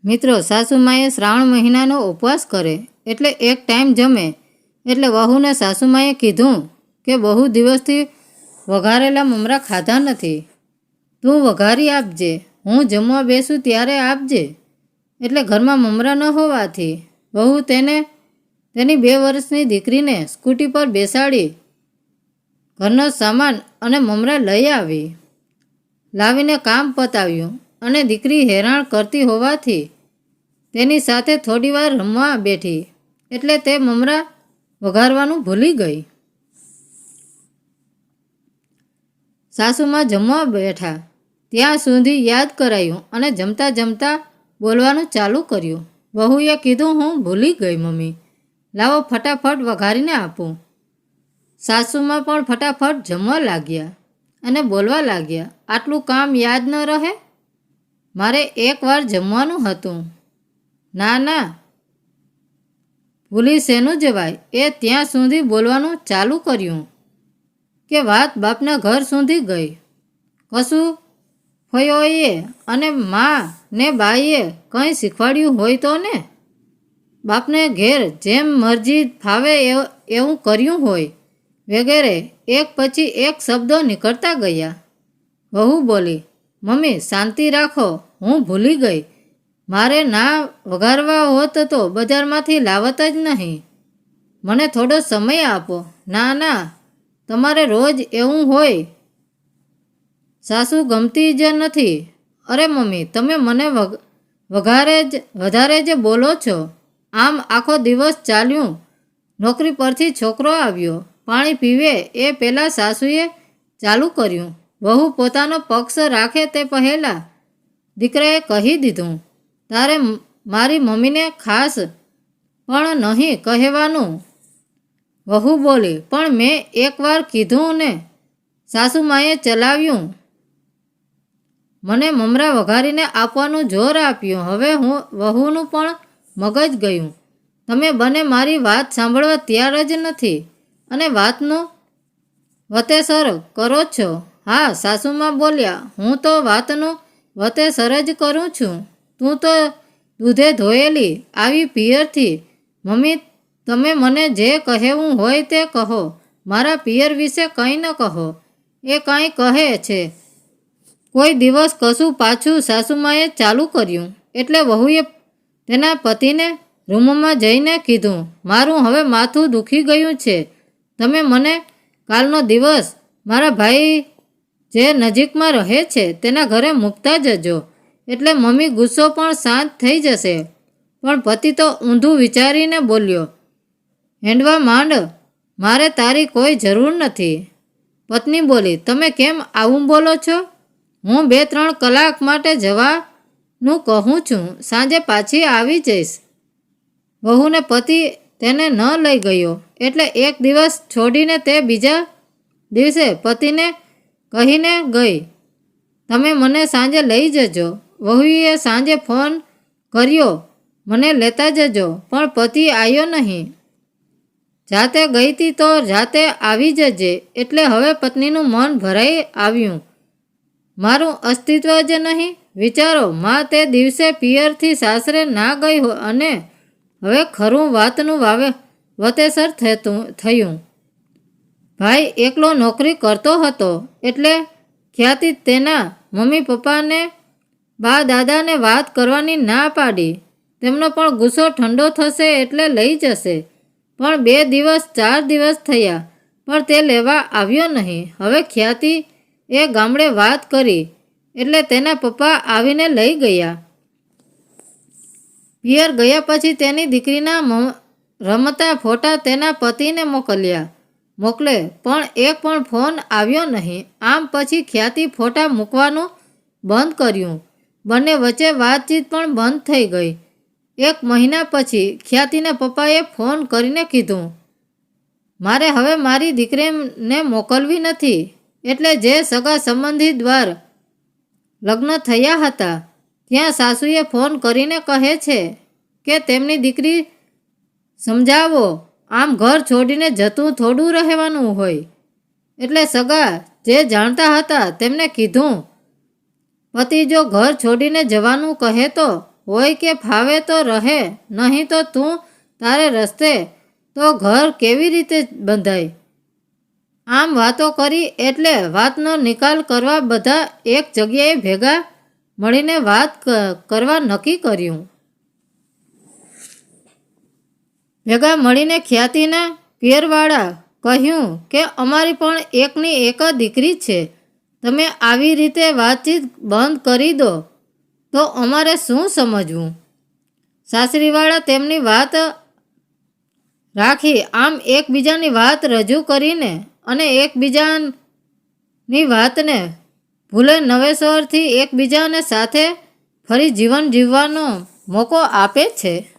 મિત્રો, સાસુમાએ શ્રાવણ મહિનાનો ઉપવાસ કરે એટલે એક ટાઈમ જમે. એટલે વહુને સાસુમાએ કીધું કે બહુ દિવસથી વઘારેલા મમરા ખાધા નથી, તું વઘારી આપજે, હું જમવા બેસું ત્યારે આપજે. એટલે ઘરમાં મમરા ન હોવાથી વહુ તેની 2 વર્ષની દીકરીને સ્કૂટી પર બેસાડી ઘરનો સામાન અને મમરા લઈ લાવીને કામ પતાવ્યું અને દીકરી હેરાન કરતી હોવાથી તેની સાથે થોડીવાર રમવા બેઠી એટલે તે મમરા વઘારવાનું ભૂલી ગઈ. સાસુમાં જમવા બેઠા ત્યાં સુધી યાદ કરાયું અને જમતા જમતા બોલવાનું ચાલુ કર્યું. વહુએ કીધું, હું ભૂલી ગઈ મમ્મી, લાવો ફટાફટ વઘારીને આપું. સાસુમાં પણ ફટાફટ જમવા લાગ્યા અને બોલવા લાગ્યા, આટલું કામ યાદ ન રહે? મારે એકવાર જમવાનું હતું. ના ના, ભૂલી શેનું જવાય? એ ત્યાં સુધી બોલવાનું ચાલુ કર્યું કે વાત બાપના ઘર સુધી ગઈ. કશું ફયોએ અને મા ને બાઈએ કંઈ શીખવાડ્યું હોય તો ને? બાપને ઘેર જેમ મરજી ફાવે એવું કર્યું હોય વગેરે એક પછી એક શબ્દો નીકળતા ગયા. વહુ બોલી, મમ્મી શાંતિ રાખો, હું ભૂલી ગઈ. મારે ના વઘારવા હોત તો બજારમાંથી લાવત જ નહીં. મને થોડો સમય આપો. ના ના, તમારે રોજ એવું હોય? સાસુ ગમતી જ નથી. અરે મમ્મી, તમે મને વધારે જ બોલો છો. આમ આખો દિવસ ચાલ્યું. નોકરી પરથી છોકરો આવ્યો, પાણી પીવે એ પહેલાં સાસુએ ચાલુ કર્યું. વહુ પોતાનો પક્ષ રાખે તે પહેલાં દીકરાએ કહી દીધું, તારે મારી મમ્મીને ખાસ પણ નહીં કહેવાનું. વહુ બોલી, પણ મેં એકવાર કીધું ને. સાસુમાએ ચલાવ્યું. મને મમરા વઘારીને આપવાનું જોર આપ્યું. હવે વહુનું પણ મગજ ગયું. તમે બંને મારી વાત સાંભળવા તૈયાર જ નથી અને વાતનું વતેસર કરો છો. હા, સાસુમાં બોલ્યા, હું તો વાતનું વતેસર જ કરું છું. તું તો દૂધે ધોયેલી આવી પિયરથી. મમ્મી, તમે મને જે કહેવું હોય તે કહો. મારા પિયર વિશે કંઈ ન કહો. એ કાંઈ કહે છે? કોઈ દિવસ કશું પાછું સાસુમાએ ચાલુ કર્યું એટલે વહુએ તેના પતિને રૂમમાં જઈને કીધું, મારું હવે માથું દુખી ગયું છે. તમે મને કાલનો દિવસ મારા ભાઈ જે નજીકમાં રહે છે તેના ઘરે મૂકતા જજો. એટલે મમ્મી ગુસ્સો પણ શાંત થઈ જશે. પણ પતિ તો ઊંધું વિચારીને બોલ્યો, હેંડવા માંડ, મારે તારી કોઈ જરૂર નથી. પત્ની બોલી, તમે કેમ આવું બોલો છો? હું 2-3 કલાક માટે જવાનું કહું છું, સાંજે પાછી આવી જઈશ. વહુને પતિ તેને ન લઈ ગયો એટલે એક દિવસ છોડીને તે બીજા દિવસે પતિને કહીને ગઈ, તમે મને સાંજે લઈ જજો. વહુએ સાંજે ફોન કર્યો, મને લેતા જજો, પણ પતિ આવ્યો નહીં. જાતે ગઈ હતી તો જાતે આવી જજે. એટલે હવે પત્નીનું મન ભરાઈ આવ્યું. મારું અસ્તિત્વ જ નહીં. વિચારો, માં તે દિવસે પિયરથી સાસરે ના ગઈ અને હવે ખરું વાતનું વતેસર થયું. ભાઈ એકલો નોકરી કરતો હતો એટલે ખ્યાતિ તેના મમ્મી પપ્પાને બા દાદાને વાત કરવાની ના પાડી. તેમનો પણ ગુસ્સો ઠંડો થશે એટલે લઈ જશે. પણ 2 દિવસ 4 દિવસ થયા પણ તે લેવા આવ્યો નહીં. હવે ખ્યાતિ એ ગામડે વાત કરી એટલે તેના પપ્પા આવીને લઈ ગયા. પિયર ગયા પછી તેની દીકરીના રમતા ફોટા તેના પતિને મોકલે પણ એક પણ ફોન આવ્યો નહીં. આમ પછી ખ્યાતિ ફોટા મૂકવાનું બંધ કર્યું. બંને વચ્ચે વાતચીત પણ બંધ થઈ ગઈ. 1 મહિના પછી ખ્યાતિના પપ્પાએ ફોન કરીને કીધું, મારે હવે મારી દીકરીને મોકલવી નથી. એટલે જે સગા સંબંધી દ્વારા લગ્ન થયા હતા ત્યાં સાસુએ ફોન કરીને કહે છે કે તેમની દીકરી સમજાવો, આમ ઘર છોડીને જતું થોડું રહેવાનું હોય. એટલે સગા જે જાણતા હતા તેમને કીધું, પતિ જો ઘર છોડીને જવાનું કહે તો હોય કે ફાવે તો રહે, નહીં તો તું તારે રસ્તે, તો ઘર કેવી રીતે બંધાય? આમ વાતો કરી એટલે વાતનો નિકાલ કરવા બધા એક જગ્યાએ ભેગા મળીને વાત કરવા નક્કી કર્યું. ભેગા મળીને ખ્યાતિના પિયરવાળા કહ્યું કે અમારી પણ એકની એક દીકરી છે. તમે આવી રીતે વાતચીત બંધ કરી દો તો અમારે શું સમજવું? સાસરીવાળા તેમની વાત રાખી. આમ એકબીજાની વાત રજૂ કરીને અને એકબીજાની વાતને ભૂલે નવેસરથી એકબીજાને સાથે ફરી જીવન જીવવાનો મોકો આપે છે.